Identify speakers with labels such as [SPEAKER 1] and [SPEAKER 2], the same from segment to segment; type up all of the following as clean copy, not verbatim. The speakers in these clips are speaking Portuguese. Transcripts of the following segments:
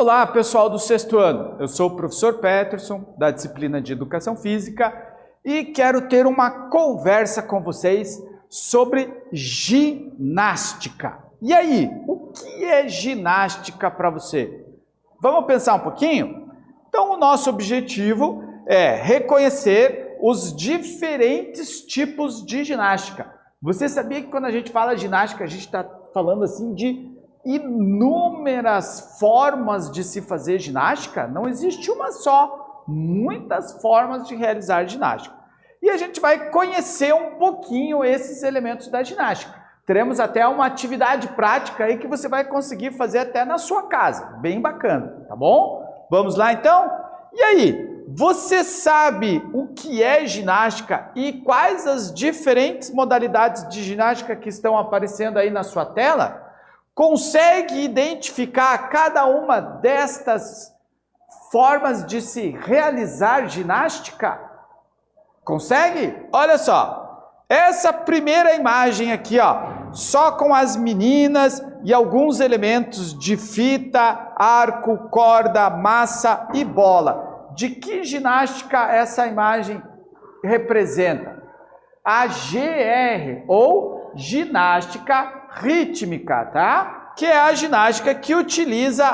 [SPEAKER 1] Olá, pessoal do sexto ano. Eu sou o professor Peterson, da disciplina de Educação Física, e quero ter uma conversa com vocês sobre ginástica. E aí, o que é ginástica para você? Vamos pensar um pouquinho? Então, o nosso objetivo é reconhecer os diferentes tipos de ginástica. Você sabia que quando a gente fala ginástica, a gente está falando assim de inúmeras formas de se fazer ginástica? Não existe uma só, muitas formas de realizar ginástica. E a gente vai conhecer um pouquinho esses elementos da ginástica. Teremos até uma atividade prática aí que você vai conseguir fazer até na sua casa, bem bacana, tá bom? Vamos lá então? E aí, você sabe o que é ginástica e quais as diferentes modalidades de ginástica que estão aparecendo aí na sua tela? Consegue identificar cada uma destas formas de se realizar ginástica? Consegue? Olha só, essa primeira imagem aqui, ó, só com as meninas e alguns elementos de fita, arco, corda, massa e bola. De que ginástica essa imagem representa? A GR, ou ginástica rítmica, tá? Que é a ginástica que utiliza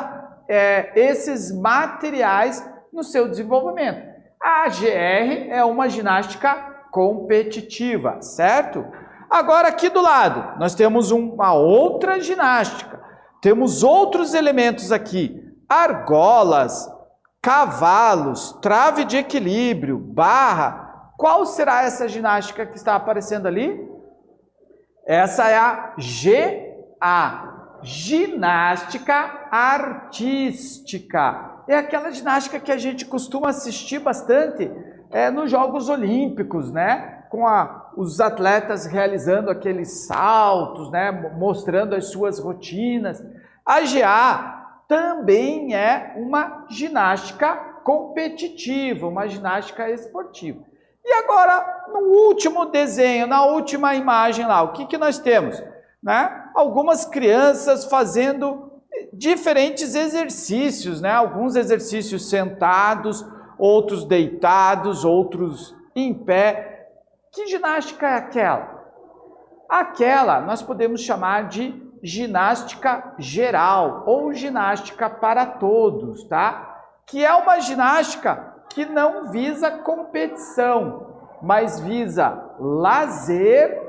[SPEAKER 1] esses materiais no seu desenvolvimento. A GR é uma ginástica competitiva, certo? Agora aqui do lado, nós temos uma outra ginástica. Temos outros elementos aqui, argolas, cavalos, trave de equilíbrio, barra. Qual será essa ginástica que está aparecendo ali? Essa é a GA, ginástica artística. É aquela ginástica que a gente costuma assistir bastante nos Jogos Olímpicos, né? Com os atletas realizando aqueles saltos, né? Mostrando as suas rotinas. A GA também é uma ginástica competitiva, uma ginástica esportiva. E agora, no último desenho, na última imagem lá, o que nós temos? Né? Algumas crianças fazendo diferentes exercícios, né? Alguns exercícios sentados, outros deitados, outros em pé. Que ginástica é aquela? Aquela nós podemos chamar de ginástica geral ou ginástica para todos, tá? Que é uma ginástica que não visa competição, mas visa lazer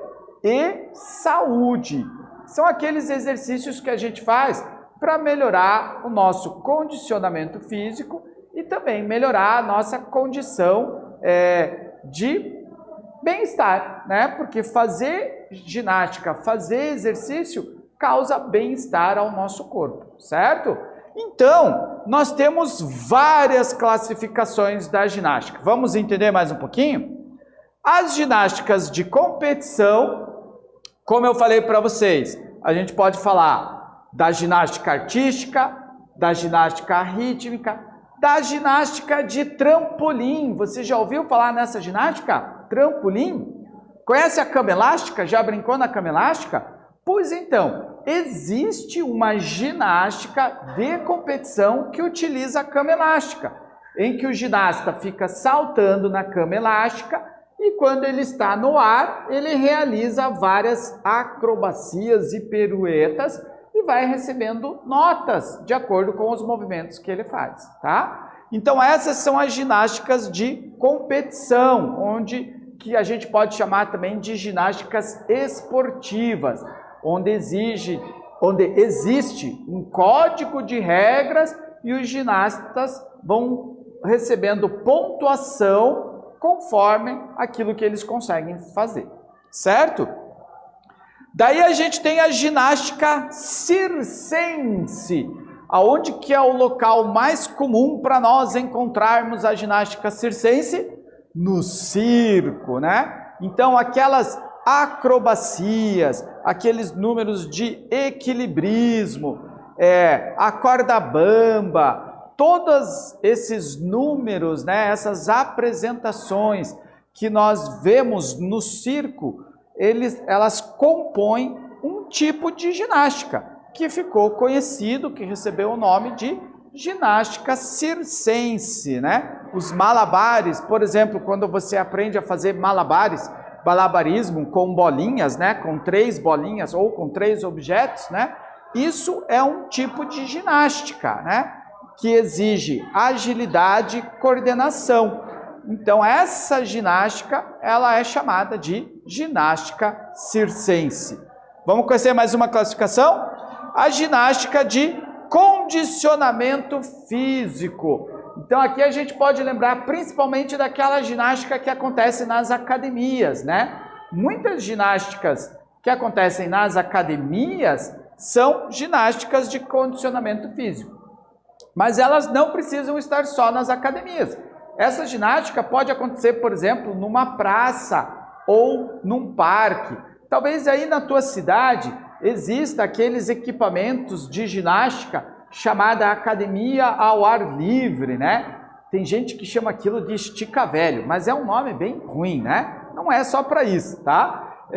[SPEAKER 1] e saúde. São aqueles exercícios que a gente faz para melhorar o nosso condicionamento físico e também melhorar a nossa condição de bem-estar, né? Porque fazer ginástica, fazer exercício causa bem-estar ao nosso corpo, certo? Então, nós temos várias classificações da ginástica. Vamos entender mais um pouquinho? As ginásticas de competição, como eu falei para vocês, a gente pode falar da ginástica artística, da ginástica rítmica, da ginástica de trampolim. Você já ouviu falar nessa ginástica? Trampolim? Conhece a cama elástica? Já brincou na cama elástica? Pois então, existe uma ginástica de competição que utiliza a cama elástica, em que o ginasta fica saltando na cama elástica e quando ele está no ar, ele realiza várias acrobacias e piruetas e vai recebendo notas de acordo com os movimentos que ele faz, tá? Então essas são as ginásticas de competição, que a gente pode chamar também de ginásticas esportivas, onde existe um código de regras e os ginastas vão recebendo pontuação conforme aquilo que eles conseguem fazer, certo? Daí a gente tem a ginástica circense, aonde que é o local mais comum para nós encontrarmos a ginástica circense? No circo, né? Então aquelas acrobacias, aqueles números de equilibrismo, a corda bamba, todos esses números, né, essas apresentações que nós vemos no circo, elas compõem um tipo de ginástica que ficou conhecido, que recebeu o nome de ginástica circense, né? Os malabares, por exemplo, quando você aprende a fazer malabarismo com bolinhas, né? Com 3 bolinhas ou com 3 objetos, né? Isso é um tipo de ginástica, né? Que exige agilidade e coordenação. Então, essa ginástica, ela é chamada de ginástica circense. Vamos conhecer mais uma classificação? A ginástica de condicionamento físico. Então, aqui a gente pode lembrar principalmente daquela ginástica que acontece nas academias, né? Muitas ginásticas que acontecem nas academias são ginásticas de condicionamento físico. Mas elas não precisam estar só nas academias. Essa ginástica pode acontecer, por exemplo, numa praça ou num parque. Talvez aí na tua cidade exista aqueles equipamentos de ginástica chamada academia ao ar livre, né? Tem gente que chama aquilo de estica-velho, mas é um nome bem ruim, né? Não é só para isso, tá?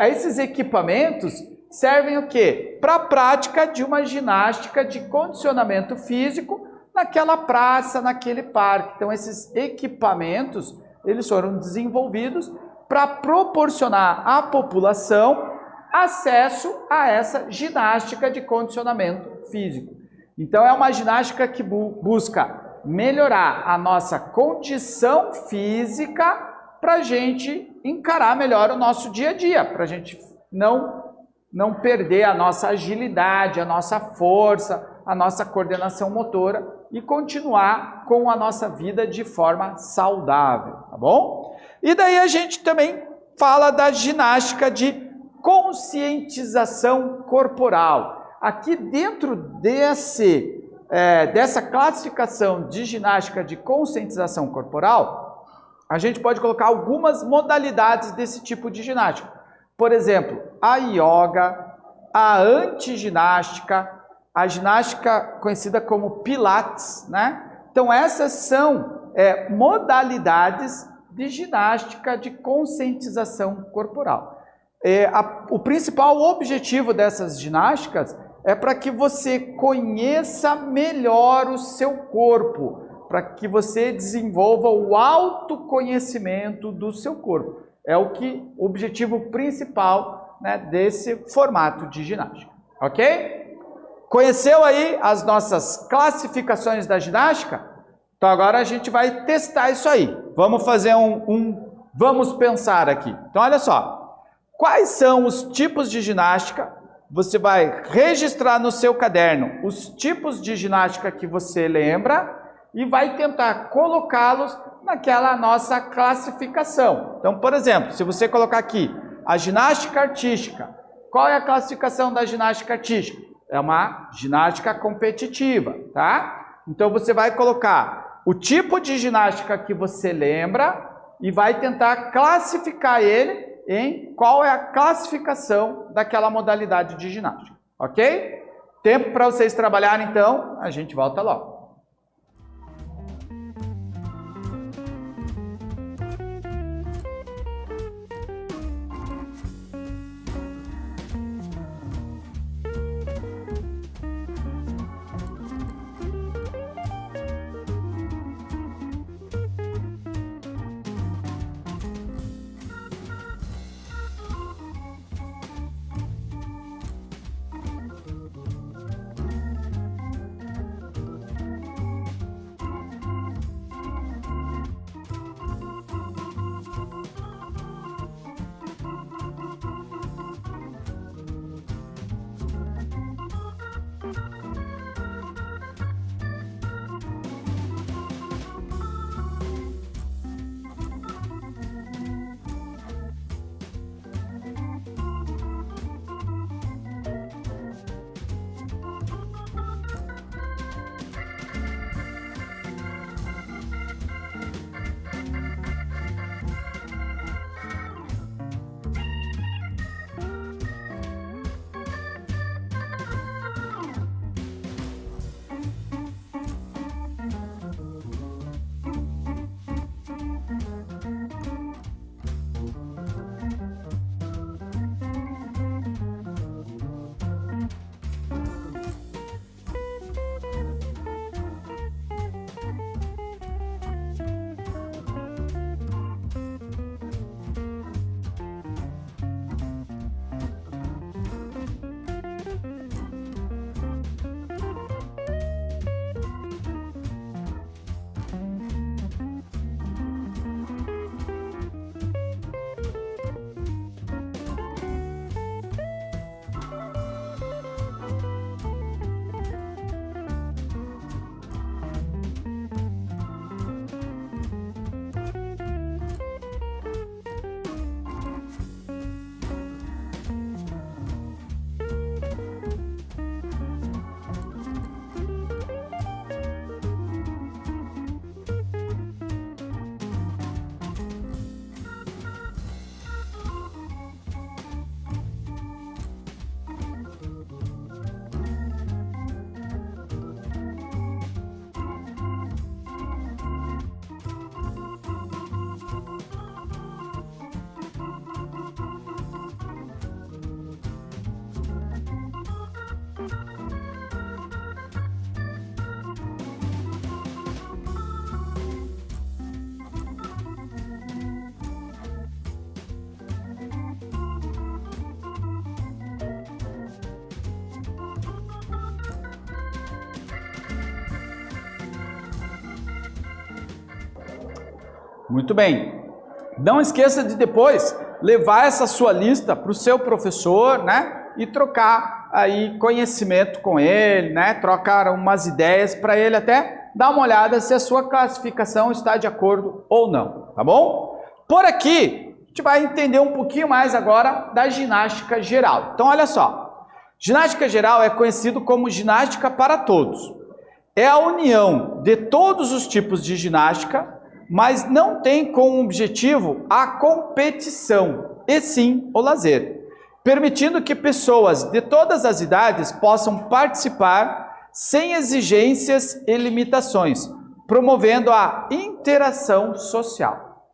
[SPEAKER 1] Esses equipamentos servem o quê? Para a prática de uma ginástica de condicionamento físico naquela praça, naquele parque. Então, esses equipamentos, eles foram desenvolvidos para proporcionar à população acesso a essa ginástica de condicionamento físico. Então, é uma ginástica que busca melhorar a nossa condição física para a gente encarar melhor o nosso dia a dia, para a gente não perder a nossa agilidade, a nossa força, a nossa coordenação motora e continuar com a nossa vida de forma saudável, tá bom? E daí a gente também fala da ginástica de conscientização corporal. Aqui dentro dessa classificação de ginástica de conscientização corporal, a gente pode colocar algumas modalidades desse tipo de ginástica. Por exemplo, a yoga, a antiginástica, a ginástica conhecida como Pilates, né? Então essas são modalidades de ginástica de conscientização corporal. O principal objetivo dessas ginásticas é para que você conheça melhor o seu corpo, para que você desenvolva o autoconhecimento do seu corpo. É o objetivo principal, né, desse formato de ginástica, ok? Conheceu aí as nossas classificações da ginástica? Então agora a gente vai testar isso aí. Vamos fazer vamos pensar aqui. Então olha só, quais são os tipos de ginástica? Você vai registrar no seu caderno os tipos de ginástica que você lembra e vai tentar colocá-los naquela nossa classificação. Então, por exemplo, se você colocar aqui a ginástica artística, qual é a classificação da ginástica artística? É uma ginástica competitiva, tá? Então você vai colocar o tipo de ginástica que você lembra e vai tentar classificar ele em qual é a classificação daquela modalidade de ginástica, ok? Tempo para vocês trabalharem, então, a gente volta logo. Muito bem. Não esqueça de depois levar essa sua lista para o seu professor, né? E trocar aí conhecimento com ele, né? Trocar umas ideias para ele até dar uma olhada se a sua classificação está de acordo ou não, tá bom? Por aqui, a gente vai entender um pouquinho mais agora da ginástica geral. Então, olha só. Ginástica geral é conhecido como ginástica para todos. É a união de todos os tipos de ginástica, mas não tem como objetivo a competição, e sim o lazer, permitindo que pessoas de todas as idades possam participar sem exigências e limitações, promovendo a interação social.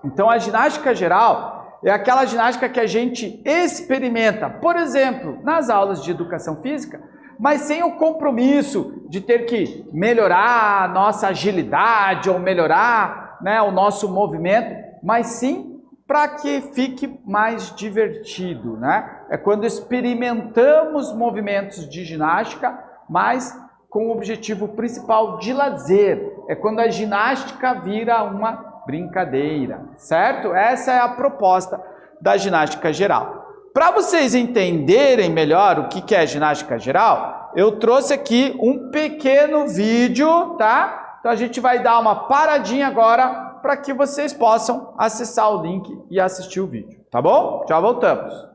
[SPEAKER 1] Então, a ginástica geral é aquela ginástica que a gente experimenta, por exemplo, nas aulas de educação física, mas sem o compromisso de ter que melhorar a nossa agilidade ou melhorar, né, o nosso movimento, mas sim para que fique mais divertido, né? É quando experimentamos movimentos de ginástica, mas com o objetivo principal de lazer. É quando a ginástica vira uma brincadeira, certo? Essa é a proposta da ginástica geral. Para vocês entenderem melhor o que é ginástica geral, eu trouxe aqui um pequeno vídeo, tá? Então a gente vai dar uma paradinha agora para que vocês possam acessar o link e assistir o vídeo, tá bom? Já voltamos.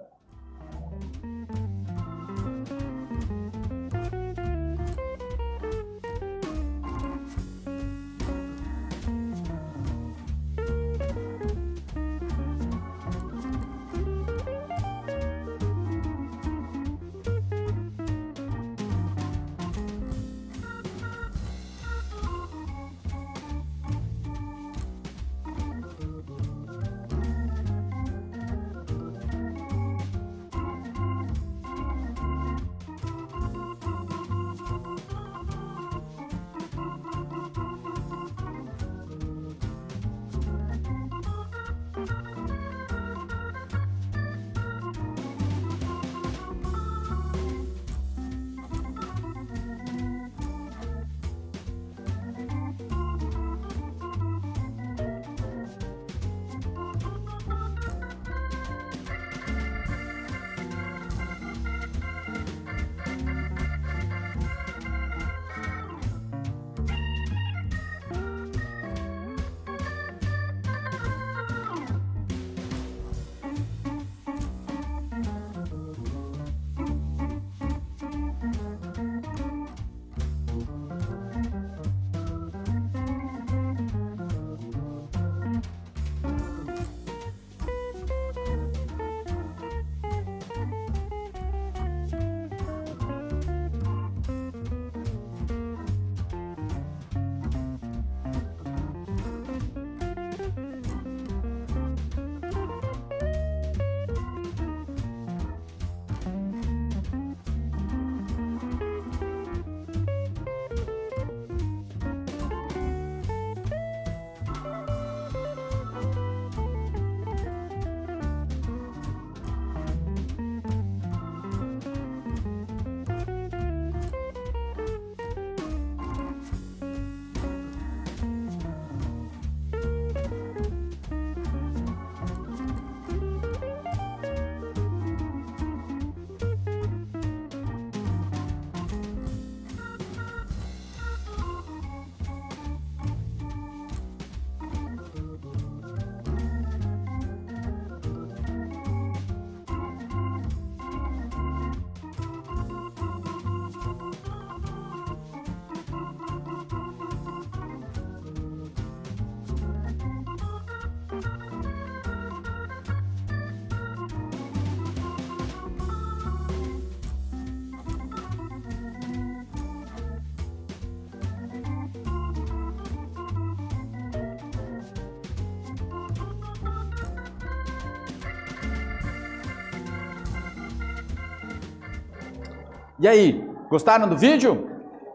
[SPEAKER 1] E aí, gostaram do vídeo?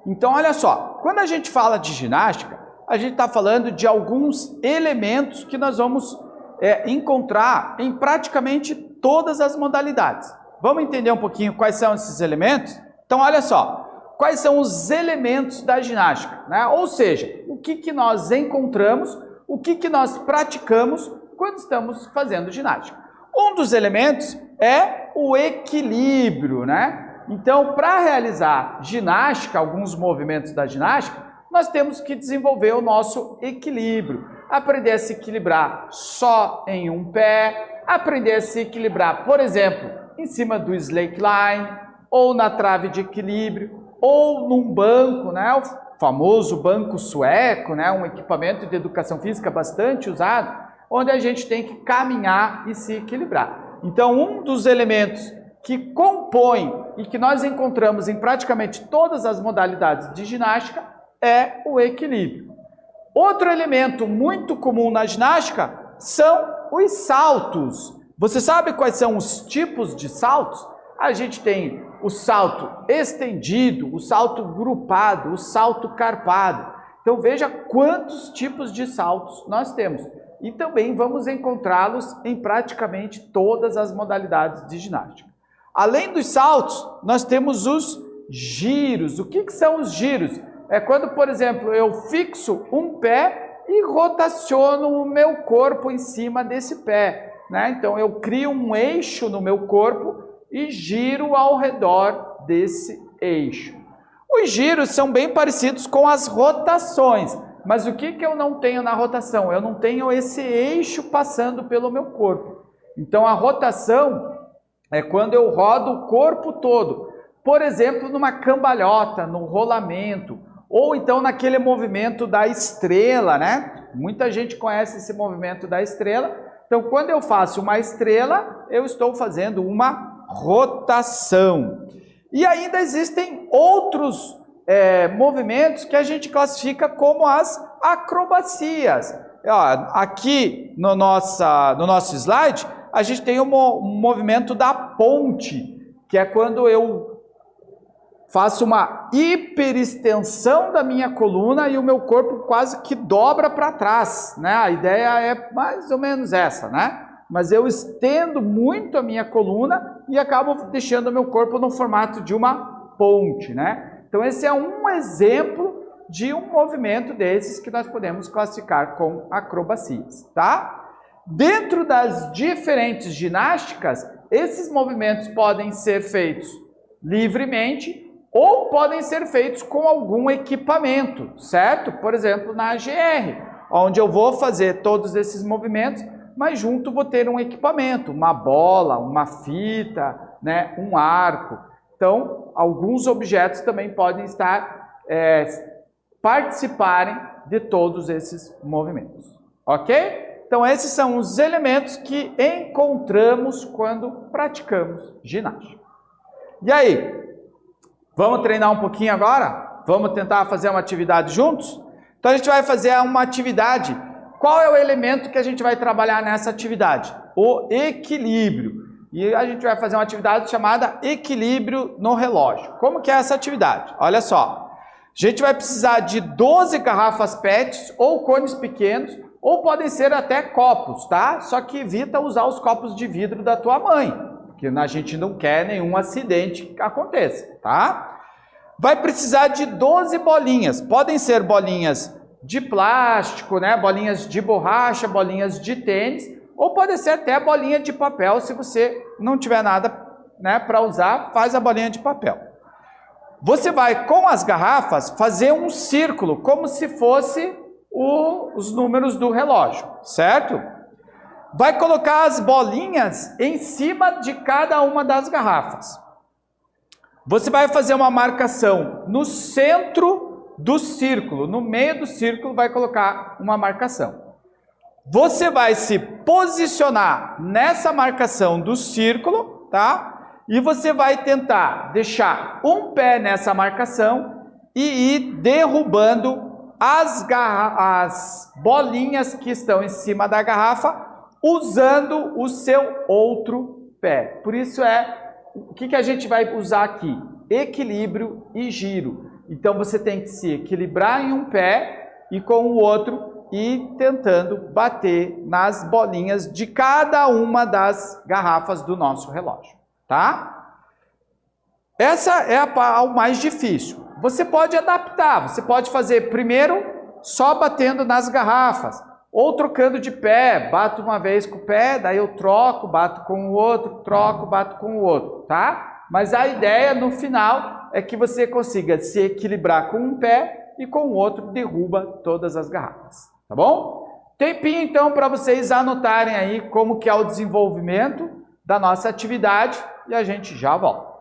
[SPEAKER 1] Então olha só, quando a gente fala de ginástica, a gente está falando de alguns elementos que nós vamos encontrar em praticamente todas as modalidades. Vamos entender um pouquinho quais são esses elementos? Então olha só, quais são os elementos da ginástica, né? Ou seja, o que nós encontramos o que nós praticamos quando estamos fazendo ginástica. Um dos elementos é o equilíbrio, né? Então, para realizar ginástica, alguns movimentos da ginástica, nós temos que desenvolver o nosso equilíbrio. Aprender a se equilibrar só em um pé, aprender a se equilibrar, por exemplo, em cima do slackline, ou na trave de equilíbrio, ou num banco, né? O famoso banco sueco, né? Um equipamento de educação física bastante usado, onde a gente tem que caminhar e se equilibrar. Então, um dos elementos que compõe e que nós encontramos em praticamente todas as modalidades de ginástica é o equilíbrio. Outro elemento muito comum na ginástica são os saltos. Você sabe quais são os tipos de saltos? A gente tem o salto estendido, o salto grupado, o salto carpado. Então veja quantos tipos de saltos nós temos. E também vamos encontrá-los em praticamente todas as modalidades de ginástica. Além dos saltos, nós temos os giros. O que são os giros? É quando, por exemplo, eu fixo um pé e rotaciono o meu corpo em cima desse pé, né? Então eu crio um eixo no meu corpo e giro ao redor desse eixo. Os giros são bem parecidos com as rotações, mas o que eu não tenho na rotação? Eu não tenho esse eixo passando pelo meu corpo. Então a rotação é quando eu rodo o corpo todo, por exemplo, numa cambalhota, no rolamento, ou então naquele movimento da estrela, né? Muita gente conhece esse movimento da estrela. Então, quando eu faço uma estrela, eu estou fazendo uma rotação. E ainda existem outros movimentos que a gente classifica como as acrobacias. Aqui no nosso slide, a gente tem um movimento da ponte, que é quando eu faço uma hiperextensão da minha coluna e o meu corpo quase que dobra para trás, né? A ideia é mais ou menos essa, né? Mas eu estendo muito a minha coluna e acabo deixando o meu corpo no formato de uma ponte, né? Então esse é um exemplo de um movimento desses que nós podemos classificar com acrobacias, tá? Dentro das diferentes ginásticas, esses movimentos podem ser feitos livremente ou podem ser feitos com algum equipamento, certo? Por exemplo, na AGR, onde eu vou fazer todos esses movimentos, mas junto vou ter um equipamento, uma bola, uma fita, né, um arco. Então, alguns objetos também podem participarem de todos esses movimentos, ok? Então, esses são os elementos que encontramos quando praticamos ginástica. E aí? Vamos treinar um pouquinho agora? Vamos tentar fazer uma atividade juntos? Então a gente vai fazer uma atividade. Qual é o elemento que a gente vai trabalhar nessa atividade? O equilíbrio. E a gente vai fazer uma atividade chamada equilíbrio no relógio. Como que é essa atividade? Olha só. A gente vai precisar de 12 garrafas PETs ou cones pequenos, ou podem ser até copos, tá? Só que evita usar os copos de vidro da tua mãe, porque a gente não quer nenhum acidente que aconteça, tá? Vai precisar de 12 bolinhas. Podem ser bolinhas de plástico, né? Bolinhas de borracha, bolinhas de tênis, ou pode ser até bolinha de papel, se você não tiver nada, né, para usar, faz a bolinha de papel. Você vai, com as garrafas, fazer um círculo, como se fosse os números do relógio, certo? Vai colocar as bolinhas em cima de cada uma das garrafas. Você vai fazer uma marcação no centro do círculo, no meio do círculo vai colocar uma marcação. Você vai se posicionar nessa marcação do círculo, tá? E você vai tentar deixar um pé nessa marcação e ir derrubando as bolinhas que estão em cima da garrafa, usando o seu outro pé. Por isso o que a gente vai usar aqui? Equilíbrio e giro. Então você tem que se equilibrar em um pé e com o outro ir tentando bater nas bolinhas de cada uma das garrafas do nosso relógio, tá? Essa é a mais difícil. Você pode adaptar, você pode fazer primeiro só batendo nas garrafas, Ou trocando de pé, bato uma vez com o pé, daí eu troco, bato com o outro, troco, bato com o outro, tá? Mas a ideia no final é que você consiga se equilibrar com um pé e com o outro derruba todas as garrafas, tá bom? Tempinho então para vocês anotarem aí como que é o desenvolvimento da nossa atividade e a gente já volta.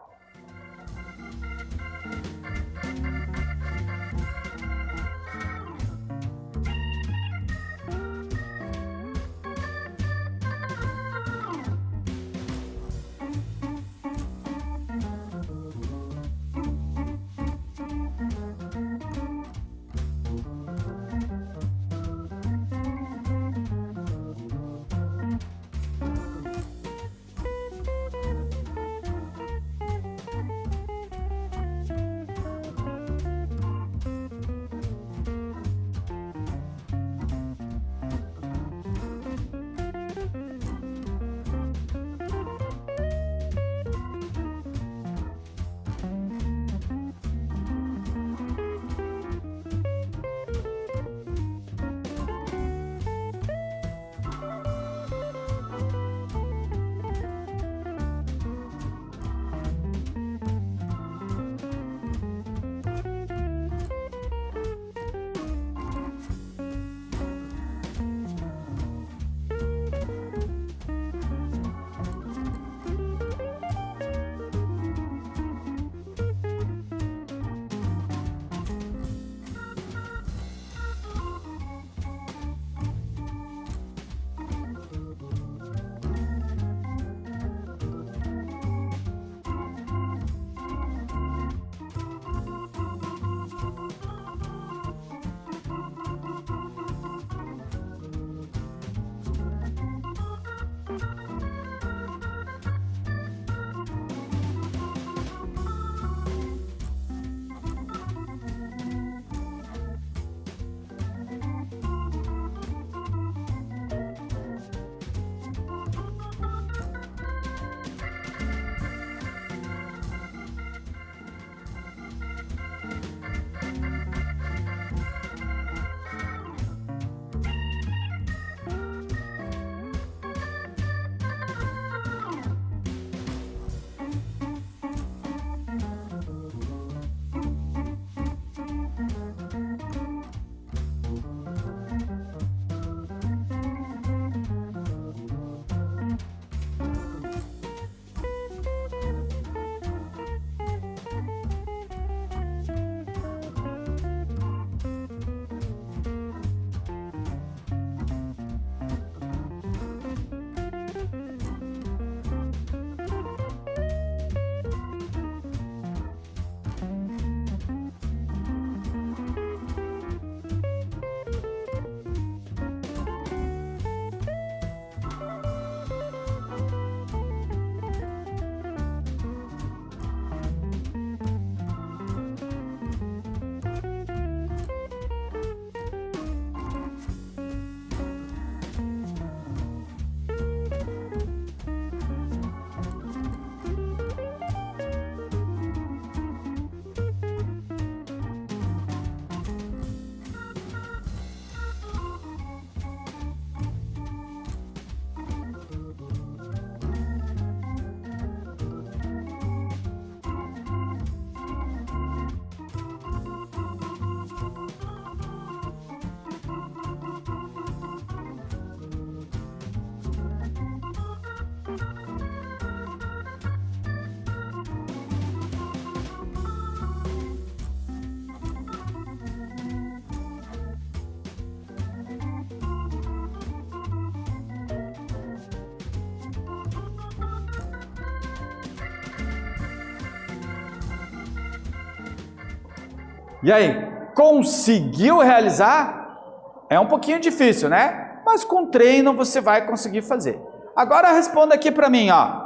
[SPEAKER 1] E aí, conseguiu realizar? É um pouquinho difícil, né? Mas com treino você vai conseguir fazer. Agora responda aqui para mim, ó.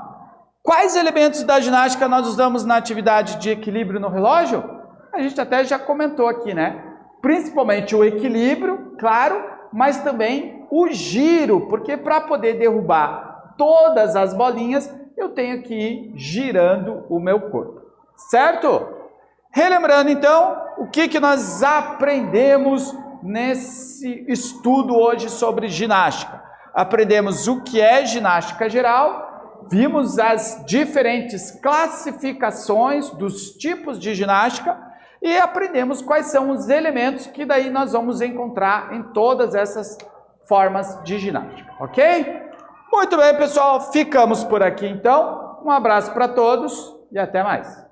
[SPEAKER 1] Quais elementos da ginástica nós usamos na atividade de equilíbrio no relógio? A gente até já comentou aqui, né? Principalmente o equilíbrio, claro, mas também o giro, porque para poder derrubar todas as bolinhas, eu tenho que ir girando o meu corpo, certo? Relembrando então, o que nós aprendemos nesse estudo hoje sobre ginástica. Aprendemos o que é ginástica geral, vimos as diferentes classificações dos tipos de ginástica e aprendemos quais são os elementos que daí nós vamos encontrar em todas essas formas de ginástica, ok? Muito bem, pessoal, ficamos por aqui então. Um abraço para todos e até mais.